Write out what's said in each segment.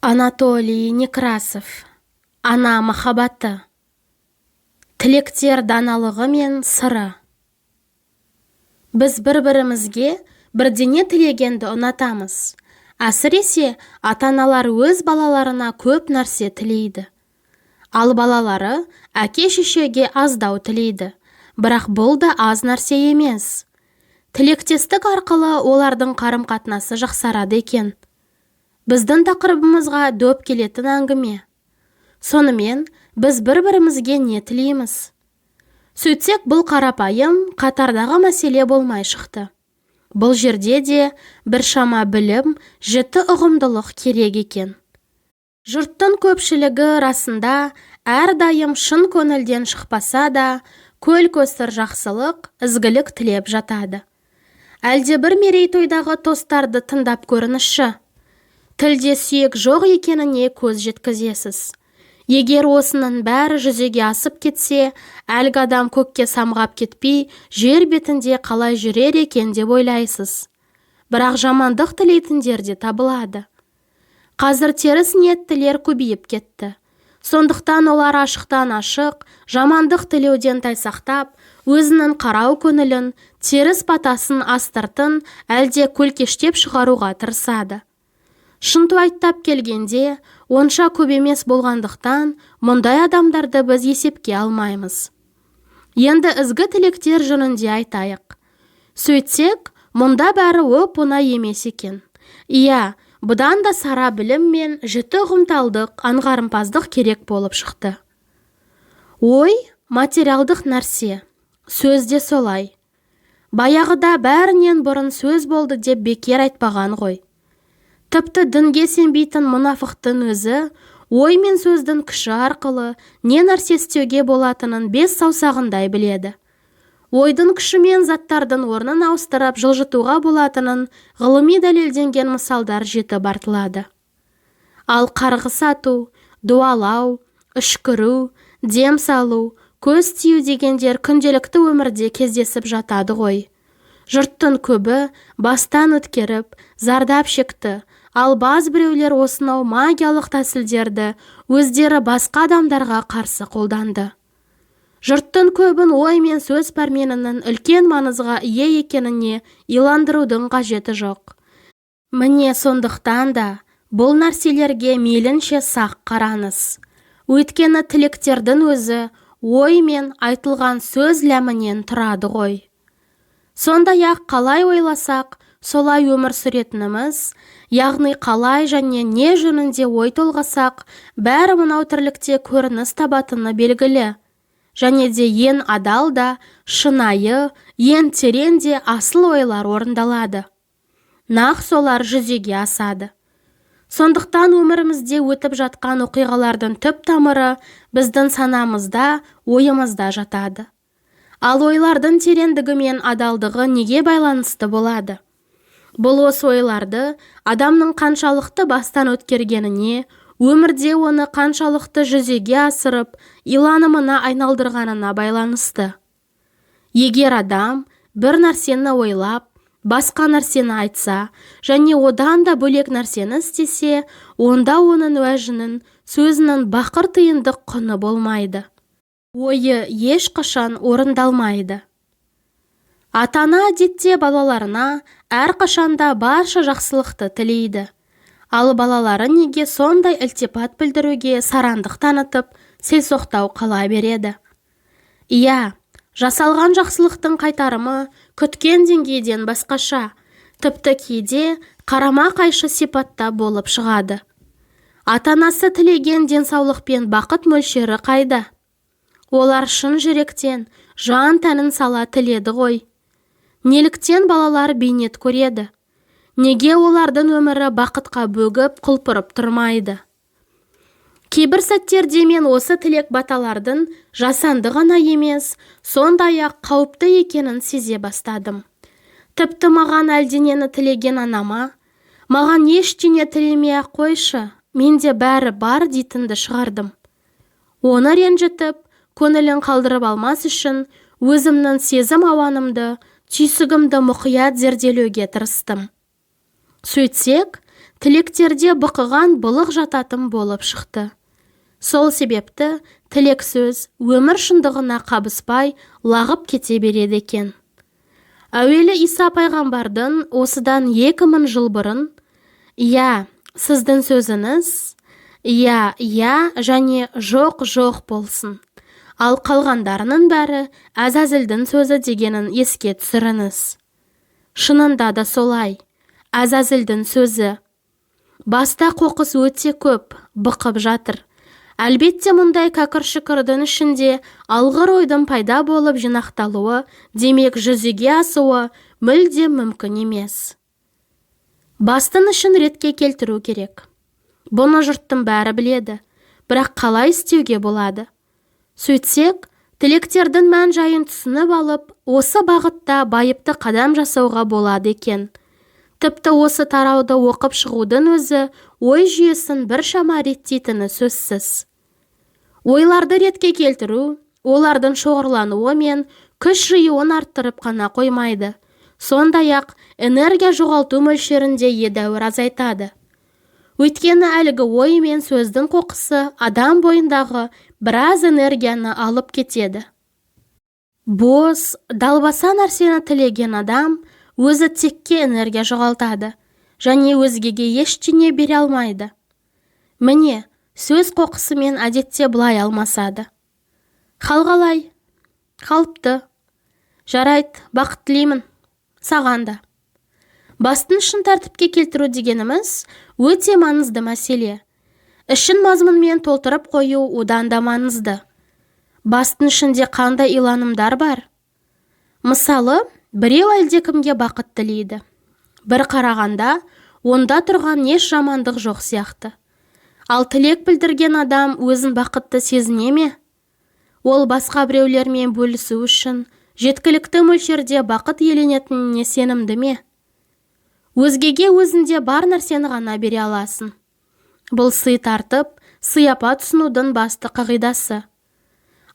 Анатолий Некрасов. Ана махаббаты. Тілектер даналығы мен сыры. Біз бір-бірімізге бірдеңе тілегенді ұнатамыз. Әсіресе ата-аналар өз балаларына көп нәрсе тілейді. Ал балалары әке-шешеге аздау тілейді. Бірақ бұл да аз нәрсе емес. Тілектестік арқылы олардың қарым-қатынасы жақсарады екен. Біздің тақырыбымызға дөп келетін әңгіме. Сонымен біз бір-бірімізге не тілейміз? Сөйтсек, бұл қарапайым, қатардағы мәселе болмай шықты. Бұл жерде де біршама білім, жіті ұғымдылық керек екен. Жұрттың көпшілігі расында әрдайым шын көңілден шықпаса да, көл-көсір жақсылық, ізгілік тілеп жатады. Әлде бір мерейтойдағы тостарды тыңдап көрініші. Тілде сүйек жоқ екеніне көз жеткізесіз. Егер осының бәрі жүзеге асып кетсе, әлгі адам көкке самғап кетпей, жер бетінде қалай жүрер екен деп ойлайсыз. Бірақ жамандық тілейтіндер де табылады. Қазір теріс ниеттілер көбейіп кетті. Сондықтан олар ашықтан ашық, жамандық тілеуден тайсақтап, өзінің қарау көңілін, теріс батасын астыртын, әлде көлкештеп шығаруға тырысады. Шынтуайттап келгенде, онша көп емес болғандықтан, мұндай адамдарды біз есепке алмаймыз. Енді ізгі тілектер жөнінде айтайық. Сөйтсек, мұнда бәрі оп-оңай емес екен. Иә, бұдан да сара білім мен жіті ұғымталдық, аңғарымпаздық керек болып шықты. Ой, материалдық нәрсе. Сөз де солай. Баяғыда бәрінен бұрын сөз болды деп бекер айтпаған ғой. Тіпті дінге сенбейтін мұнафықтың өзі, ой мен сөздің күші арқылы не нәрсе істеуге болатынын бес саусағындай біледі. Ойдың күшімен заттардың орнын ауыстырып жылжытуға болатынын ғылыми дәлелденген мысалдар жетіп артылады. Ал қарғыс ату, дуалау, үшкіру, дем салу, көз тию дегендер күнделікті өмірде кездесіп жатады ғой. Жұрттың көбі бастан өткеріп, зардап шекті. Ал баз біреулер осынау магиялық тәсілдерді өздері басқа адамдарға қарсы қолданды. Жұрттың көбін ой мен сөз пәрменінің үлкен маңызға ие екеніне иландырудың қажеті жоқ. Міне сондықтан да бұл нәрселерге мейлінше сақ қараңыз. Өйткені тілектердің өзі ой мен айтылған сөз ләмінен тұрады ғой. Сондай-ақ қалай ойласақ, солай өмір сүретініміз, яғни қалай және не жөнінде ой толғасақ, бәрі мынау тірлікте көрініс табатыны белгілі. Және де ең адал да, шынайы, ең терең де асыл ойлар орындалады. Нақ солар жүзеге асады. Сондықтан өмірімізде өтіп жатқан оқиғалардың түп тамыры біздің санамызда, ойымызда жатады. Ал ойлардың тереңдігі мен адалдығы неге байланысты болады? Бұл осы ойларды адамның қаншалықты бастан өткергеніне, өмірде оны қаншалықты жүзеге асырып, иланымына айналдырғанына байланысты. Егер адам бір нәрсені ойлап, басқа нәрсені айтса, және одан да бөлек нәрсені істесе, онда оның уәжінің, сөзінің бақыр тиындық құны болмайды. Ойы ешқашан орындалмайды. Ата-ана әдетте балаларына әрқашанда барша жақсылықты тілейді. Ал балалары неге сондай ілтипат білдіруге сарандық танытып, селсоқтау қала береді? Иә, жасалған жақсылықтың қайтарымы күткен деңгейден басқаша, тіпті кейде қарама-қайшы сипатта болып шығады. Ата-анасы тілеген денсаулық пен бақыт мөлшері қайда? Олар шын жүректен, жан тәнін сала тіледі ғой. Неліктен балалар бейнет көреді? Неге олардың өмірі бақытқа бөгіп, құлпырып тұрмайды? Кейбір сәттерде мен осы тілек баталардың жасанды ғана емес, сондай-ақ қауіпті екенін сезе бастадым. Тіпті маған әлденені тілеген анама, маған ештеңе тілемей-ақ қойшы, менде бәрі бар дейтінді шығардым. Оны ренжітіп, көңілін қалдырып алмас үшін өзімнің сезім ауанымды, түйсігімді мұқият зерделеуге тырыстым. Сөйтсек, тілектерде бықыған былық жататын болып шықты. Сол себепті тілек сөз өмір шындығына қабыспай лағып кете береді екен. Әуелі Иса пайғамбардың осыдан 2000 жыл бұрын «Я, сіздің сөзіңіз, я және жоқ болсын. Ал қалғандарының бәрі Әзәзілдің сөзі» дегенін еске түсіріңіз. Шынында да солай. Әзәзілдің сөзі. Баста қоқыс өте көп, бықып жатыр. Әлбетте мұндай кәкір-шүкірдің ішінде алғыр ойдың пайда болып жинақталуы, демек жүзеге асуы мүлдем мүмкін емес. Бастың ішін ретке келтіру керек. Бұны жұрттың бәрі біледі, бірақ қалай істеуге болады? Сөйтсек, тілектердің мән жайын түсініп алып, осы бағытта байыпты қадам жасауға болады екен. Тіпті осы тарауды оқып шығудың өзі ой жүйесін біршама реттейтіні сөзсіз. Ойларды ретке келтіру, олардың шоғырлануы мен күш жиюын арттырып қана қоймайды. Сондай-ақ энергия жоғалту мөлшерінде едәуір азайтады. Өйткені әлгі ой мен сөздің қоқысы адам бойындағы біраз энергияны алып кетеді. Бос, далбаса нәрсені тілеген адам өзі текке энергия жоғалтады және өзгеге ештеңе бере алмайды. Міне, сөз қоқысымен әдетте былай алмасады. Хал қалай? Қалыпты. Жарайды, бақыт тілеймін. Саған да. Бастың ішін тәртіпке келтіру дегеніміз өте маңызды мәселе. Ішін мазмұнмен толтырып қою одан да маңызды. Бастың ішінде қандай иланымдар бар? Мысалы, біреу әлдекімге бақыт тілейді. Бір қарағанда, онда тұрған еш жамандық жоқ сияқты. Ал тілек білдірген адам өзін бақытты сезіне ме? Ол басқа біреулермен бөлісу үшін жеткілікті мөлшерде бақыт иеленетініне сенімді ме? Өзгеге өзінде бар нәрсені ғана бере аласың. Бұл сый тартып, сыяпат ұсынудың басты қағидасы.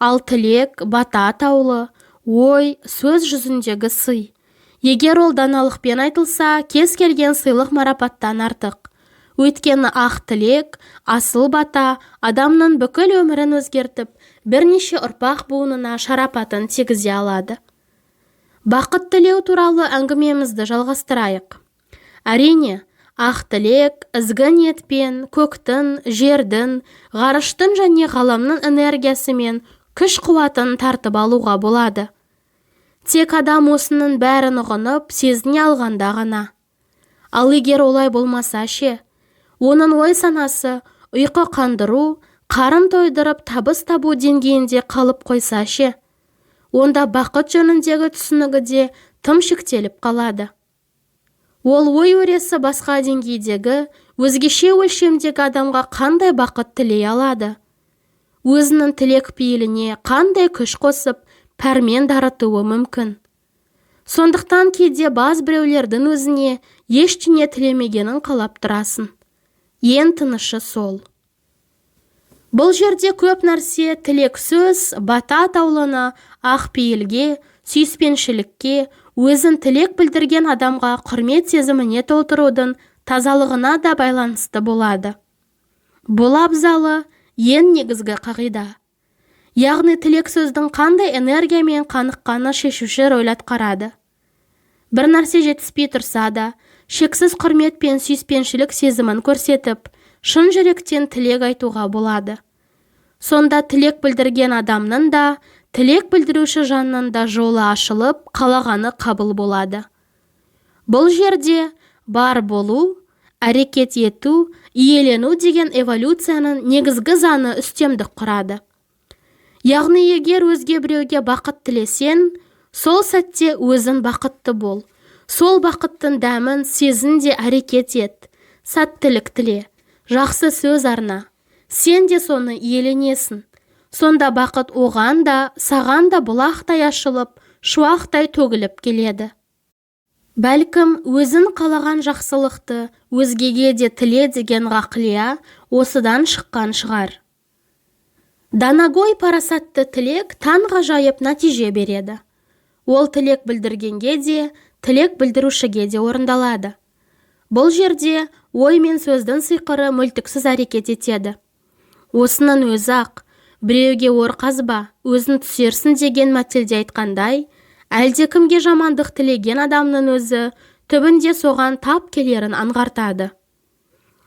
Ал тілек, бата атаулы, ой, сөз жүзіндегі сый. Егер ол даналықпен айтылса, кез келген сыйлық марапаттан артық. Өйткені ақ тілек, асыл бата адамның бүкіл өмірін өзгертіп, бірнеше ұрпақ буынына шарапатын тигізе алады. Бақыт тілеу туралы әңгімемізді жалғастырайық. Әрине, ақ тілек, ізгі ниетпен көктің, жердің, ғарыштың және ғаламның энергиясы мен күш қуатын тартып алуға болады. Тек адам осының бәрін ұғынып, сезіне алғанда ғана. Ал егер олай болмаса ше, оның ой санасы ұйқы қандыру, қарын тойдырып табыс табу деңгейінде қалып қойса ше, онда бақыт жөніндегі түсінігі де тым шектеліп қалады. Ол ой өресі басқа деңгейдегі, өзгеше өлшемдегі адамға қандай бақыт тілей алады? Өзінің тілек пейіліне қандай күш қосып, пәрмен дарытуы мүмкін? Сондықтан кейде баз біреулердің өзіне ештеңе тілемегенін қалап тұрасың. Ең тынышы сол. Бұл жерде көп нәрсе тілек сөз, бата атаулыны ақ пейілге, сүйіспеншілікке, өзін тілек білдірген адамға құрмет сезіміне толтырудың тазалығына да байланысты болады. Бұл абзалы ең негізгі қағида. Яғни тілек сөздің қандай энергиямен қаныққаны шешуші рөл атқарады. Бір нәрсе жетіспей тұрса да, шексіз құрмет пен сүйіспеншілік сезімін көрсетіп, шын жүректен тілек айтуға болады. Сонда тілек білдірген адамның да, тілек білдіруші жанның да жолы ашылып, қалағаны қабыл болады. Бұл жерде бар болу, әрекет ету, иелену деген эволюцияның негізгі заңы үстемдік құрады. Яғни егер өзге біреуге бақыт тілесен, сол сәтте өзін бақытты бол. Сол бақыттың дәмін сезін де әрекет ет. Сәттілік тіле, жақсы сөз арна. Сен де соны иеленесің. Сонда бақыт оған да, саған да бұлақтай ашылып, шуақтай төгіліп келеді. Бәлкім, өзін қалаған жақсылықты өзгеге де тіле деген ғақлия осыдан шыққан шығар. Данагой парасатты тілек таңғажайып нәтиже береді. Ол тілек білдіргенге де, тілек білдірушіге де орындалады. Бұл жерде ой мен сөздің сиқыры мүлтіксіз әрекет етеді. Осының өзі-ақ біреуге ор қазба, өзін түсерсін деген мәтелде айтқандай, әлдекімге жамандық тілеген адамның өзі түбінде соған тап келерін аңғартады.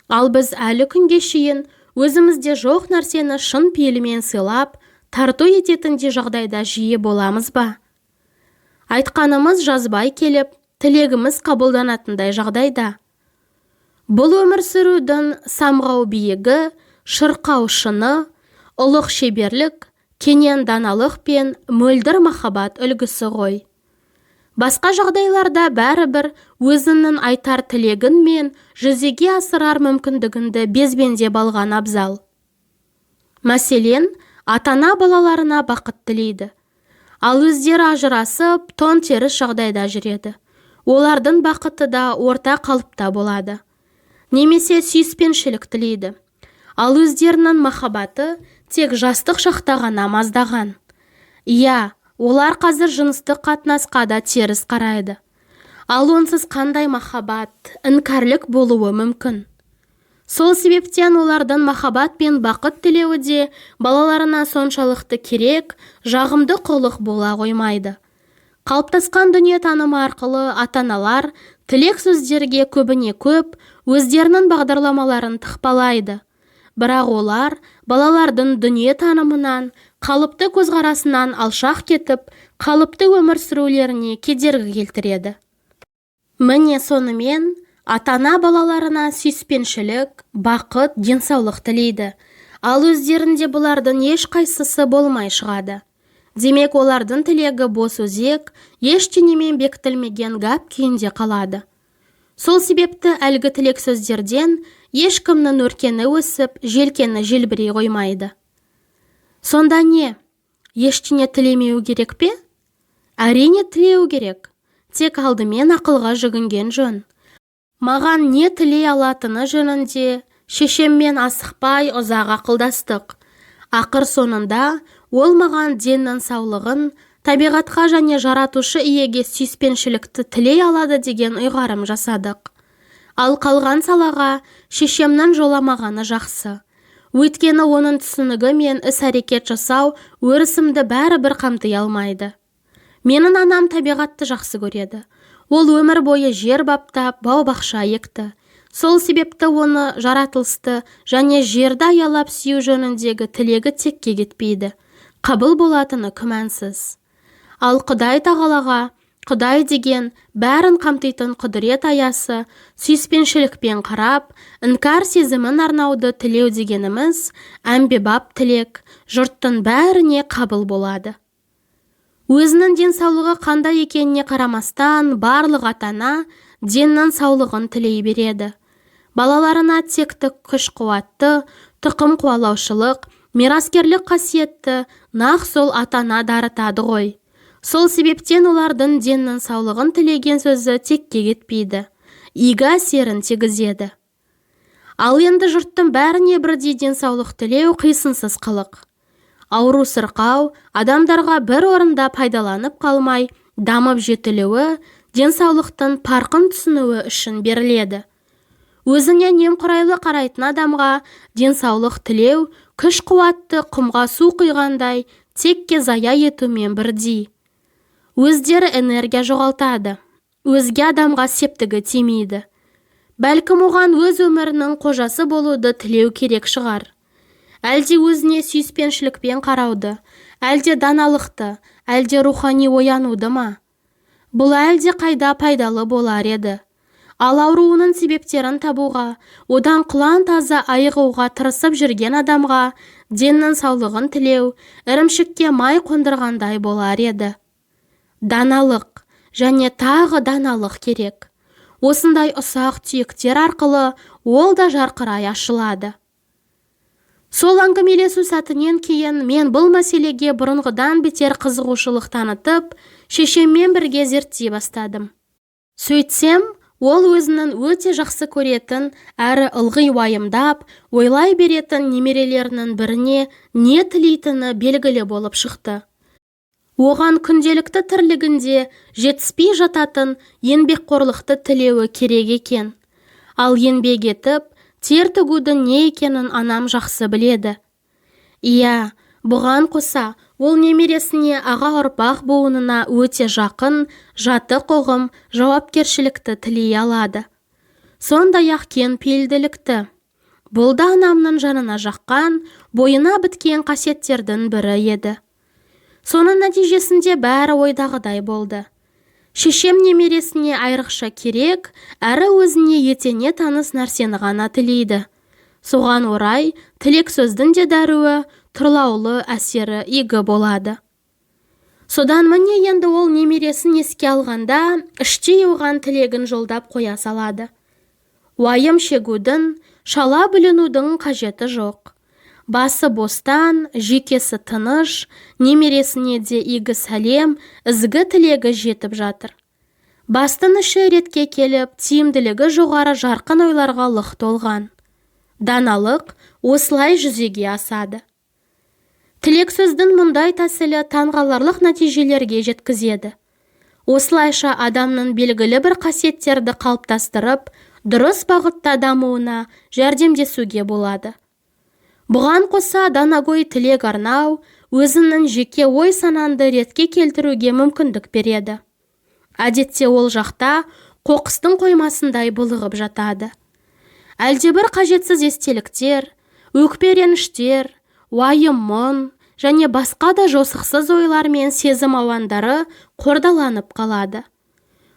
Ал біз әлі күнге шейін өзімізде жоқ нәрсені шын пейілмен сыйлап, тарту ететіндей жағдайда жиі боламыз ба? Айтқанымыз жазбай келіп, тілегіміз қабылданатындай жағдайда. Бұл өмір сүрудің самғау биігі, шырқау шыны, ұлық шеберлік, кенен даналық пен мөлдір махаббат үлгісі ғой. Басқа жағдайларда бәрібір өзінің айтар тілегін мен жүзеге асырар мүмкіндігінді безбендеп алған абзал. Мәселен, ата-ана балаларына бақыт тілейді. Ал өздері ажырасып, тон теріс жағдайда жүреді. Олардың бақыты да орта қалыпта болады. Немесе сүйіспеншілік тілейді. Ал өздерінің махаббаты тек жастық шақта ғана маздаған. Иә, олар қазір жыныстық қатынасқа да теріс қарайды. Ал онсыз қандай махаббат, іңкәрлік болуы мүмкін. Сол себептен олардың махаббат пен бақыт тілеуі де балаларына соншалықты керек, жағымды құлық бола қоймайды. Қалыптасқан дүниетанымы арқылы ата-аналар тілек сөздерге көбіне көп өздерінің бағдарламаларын тықпалайды. Бірақ олар балалардың дүниетанымынан, қалыпты көзқарасынан алшақ кетіп, қалыпты өмір сүрулеріне кедергі келтіреді. Міне сонымен ата-ана балаларына сүйіспеншілік, бақыт, денсаулық тілейді. Ал өздерінде бұлардың ешқайсысы болмай шығады. Демек, олардың тілегі бос өзек, ештеңемен бекітілмеген гәп күйінде қалады. Сол себепті әлгі тілек сөздерден ешкімнің өркені өсіп, желкені желбірей қоймайды. Сонда не? Ештеңе тілемеу керек пе? Әрине тілеу керек. Тек алдымен ақылға жүгінген жөн. Маған не тілей алатыны жөнінде шешеммен асықпай ұзақ ақылдастық. Ақыр соңында ол маған деннің саулығын, табиғатқа және жаратушы иеге сүйіспеншілікті тілей алады деген ұйғарым жасадық. Ал қалған салаға шешемнің жоламағаны жақсы. Өйткені оның түсінігі мен іс-әрекет жасау өрісімді бәрібір қамти алмайды. Менің анам табиғатты жақсы көреді. Ол өмір бойы жер баптап, бау-бақша екті. Сол себепті оны жаратылысты және жерді аялап сүю жөніндегі тілегі текке кетпейді. Қабыл болатыны күмәнсіз. Ал Құдай тағалаға, Құдай деген бәрін қамтитын құдірет аясы, сүйіспеншілікпен қарап, іңкәр сезімін арнауды тілеу дегеніміз әмбебап тілек, жұрттың бәріне қабыл болады. Өзінің денсаулығы қандай екеніне қарамастан, барлық ата-ана деннің саулығын тілей береді. Балаларына тектік күш-қуатты, тұқым қуалаушылық, мираскерлік қасиетті нақ сол ата-ана дарытады ғой. Сол себептен олардың деннің саулығын тілеген сөзі текке кетпейді, игі әсерін тигізеді. Ал енді жұрттың бәріне бірдей денсаулық тілеу қисынсыз қылық. Ауру сырқау адамдарға бір орында пайдаланып қалмай, дамып жетілуі, денсаулықтың парқын түсінуі үшін беріледі. Өзіне немқұрайлы қарайтын адамға денсаулық тілеу, күш-қуатты құмға су құйғандай текке зая етумен бірдей. Өздері энергия жоғалтады, өзге адамға септігі тимейді. Бәлкім оған өз өмірінің қожасы болуды тілеу керек шығар. Әлде өзіне сүйіспеншілікпен қарауды, әлде даналықты, әлде рухани оянуды ма? Бұл әлде қайда пайдалы болар еді. Ал ауруының себептерін табуға, одан құлан таза айығуға тырысып жүрген адамға деннің саулығын тілеу, ірімшікке май қондырғандай болар еді. Даналық және тағы даналық керек. Осындай ұсақ түйектер арқылы ол да жарқырай ашылады. Сол әңгімелесу сәтінен кейін мен бұл мәселеге бұрынғыдан бетер қызығушылық танытып, шешеммен бірге зерттей бастадым. Сөйтсем, ол өзінің өте жақсы көретін, әрі ылғи уайымдап, ойлай беретін немерелерінің біріне не тілейтіні белгілі болып шықты. Оған күнделікті тірлігінде жетіспей жататын еңбекқорлықты тілеуі керек екен. Ал еңбек етіп, тер төгудің не екенін анам жақсы біледі. Иә, бұған қоса, ол немересіне аға ұрпақ буынына өте жақын, жатық ұғым, жауапкершілікті тілей алады. Сондай-ақ кең пейілділікті. Бұл да анамның жанына жаққан, бойына біткен қасиеттердің бірі еді. Соның нәтижесінде бәрі ойдағыдай болды. Шешем немересіне айрықша керек, әрі өзіне етене таныс нәрсені ғана тілейді. Соған орай, тілек сөздің де дәруі, тұрлаулы әсері игі болады. Содан міне енді ол немересін еске алғанда, іштей оған тілегін жолдап қоя салады. Уайым шегудің, шала бүлінудің қажеті жоқ. Басы бостан, жекесі тыныш, немересіне де игі сәлем, ізгі тілегі жетіп жатыр. Бастың іші ретке келіп, тиімділігі жоғары жарқын ойларға лық толған. Даналық осылай жүзеге асады. Тілек сөздің мұндай тәсілі таңғаларлық нәтижелерге жеткізеді. Осылайша адамның белгілі бір қасиеттерді қалыптастырып, дұрыс бағытта дамуына жәрдемдесуге болады. Бұған қоса данагөй тілек арнау, өзінің жеке ой сананды ретке келтіруге мүмкіндік береді. Әдетте ол жақта қоқыстың қоймасындай бұлығып жатады. Әлдебір қажетсіз естеліктер, өкпе-реніштер, уайым мұң және басқа да жосықсыз ойлар мен сезім ауандары қордаланып қалады.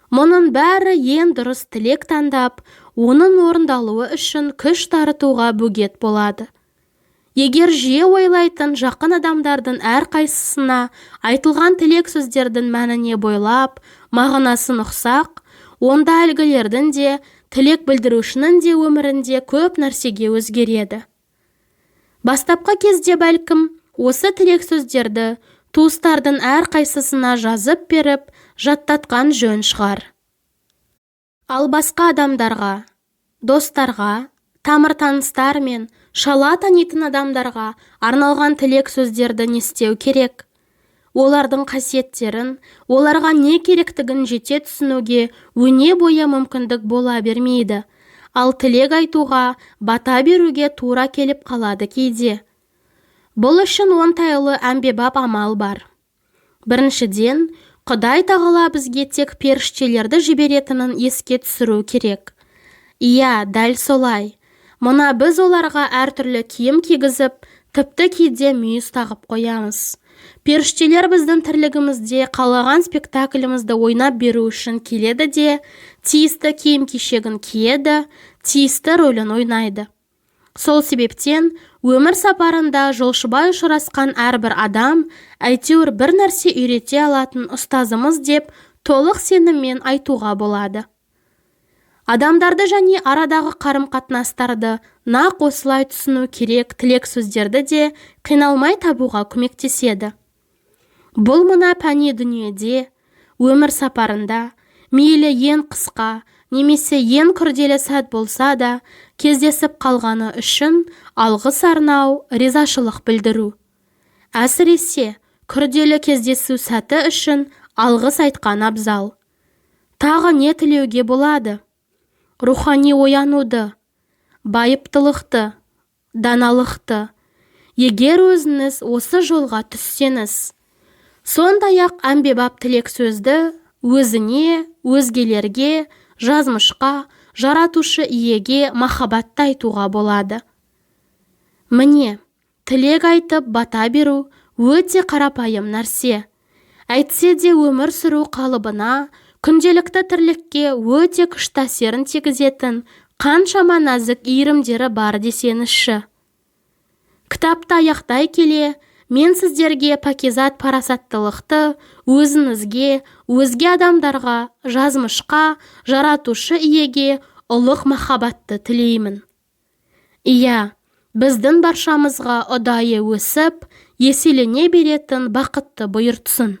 Мұның бәрі ең дұрыс тілек таңдап, оның орындалуы үшін күш дарытуға бөгет болады. Егер жиі ойлайтын жақын адамдардың әрқайсысына айтылған тілек сөздердің мәніне бойлап, мағынасын ұқсақ, онда әлгілердің де, тілек білдірушінің де өмірінде көп нәрсеге өзгереді. Бастапқы кезде бәлкім, осы тілек сөздерді туыстардың әрқайсысына жазып беріп, жаттатқан жөн шығар. Ал басқа адамдарға, достарға, тамыр-таныстар мен шала танитын адамдарға арналған тілек сөздерді не істеу керек? Олардың қасиеттерін, оларға не керектігін жете түсінуге өне бойы мүмкіндік бола бермейді. Ал тілек айтуға, бата беруге тура келіп қалады кейде. Бұл үшін оңтайлы әмбебап амал бар. Біріншіден, Құдай тағала бізге тек періштелерді жіберетінін еске түсіру керек. Иә, дәл солай. Мұна біз оларға әртүрлі киім кигізіп, тіпті кейде мүйіз тағып қоямыз. Періштелер біздің тірлігімізде қалаған спектаклімізді ойнап беру үшін келеді де, тиісті киім кешегін киеді, тиісті рөлін ойнайды. Сол себептен өмір сапарында жолшыбай ұшырасқан әрбір адам әйтеуір бір нәрсе үйрете алатын ұстазымыз деп толық сеніммен айтуға болады. Адамдарды және арадағы қарым-қатынастарды нақ осылай түсіну керек тілек сөздерді де қиналмай табуға көмектеседі. Бұл мына пәни дүниеде, өмір сапарында, мейлі ең қысқа, немесе ең күрделі сәт болса да, кездесіп қалғаны үшін алғыс арнау, ризашылық білдіру. Әсіресе, күрделі кездесу сәті үшін алғыс айтқан абзал. Тағы не тілеуге болады? Рухани оянуды, байыптылықты, даналықты. Егер өзіңіз осы жолға түссеңіз, сондай-ақ әмбебап тілек сөзді өзіне, өзгелерге, жазмышқа, жаратушы иеге махаббатты айтуға болады. Міне, тілек айтып бата беру өте қарапайым нәрсе. Әйтсе де өмір сүру қалыбына, күнделікті тірлікке өте күшті әсерін тигізетін қаншама нәзік иірімдері бар десеңізші. Кітапты аяқтай келе, мен сіздерге пәкизат парасаттылықты өзіңізге, өзге адамдарға, жазмышқа, жаратушы иеге ұлық махаббатты тілеймін. Иә, біздің баршамызға ұдайы өсіп, еселене беретін бақытты бұйыртсын.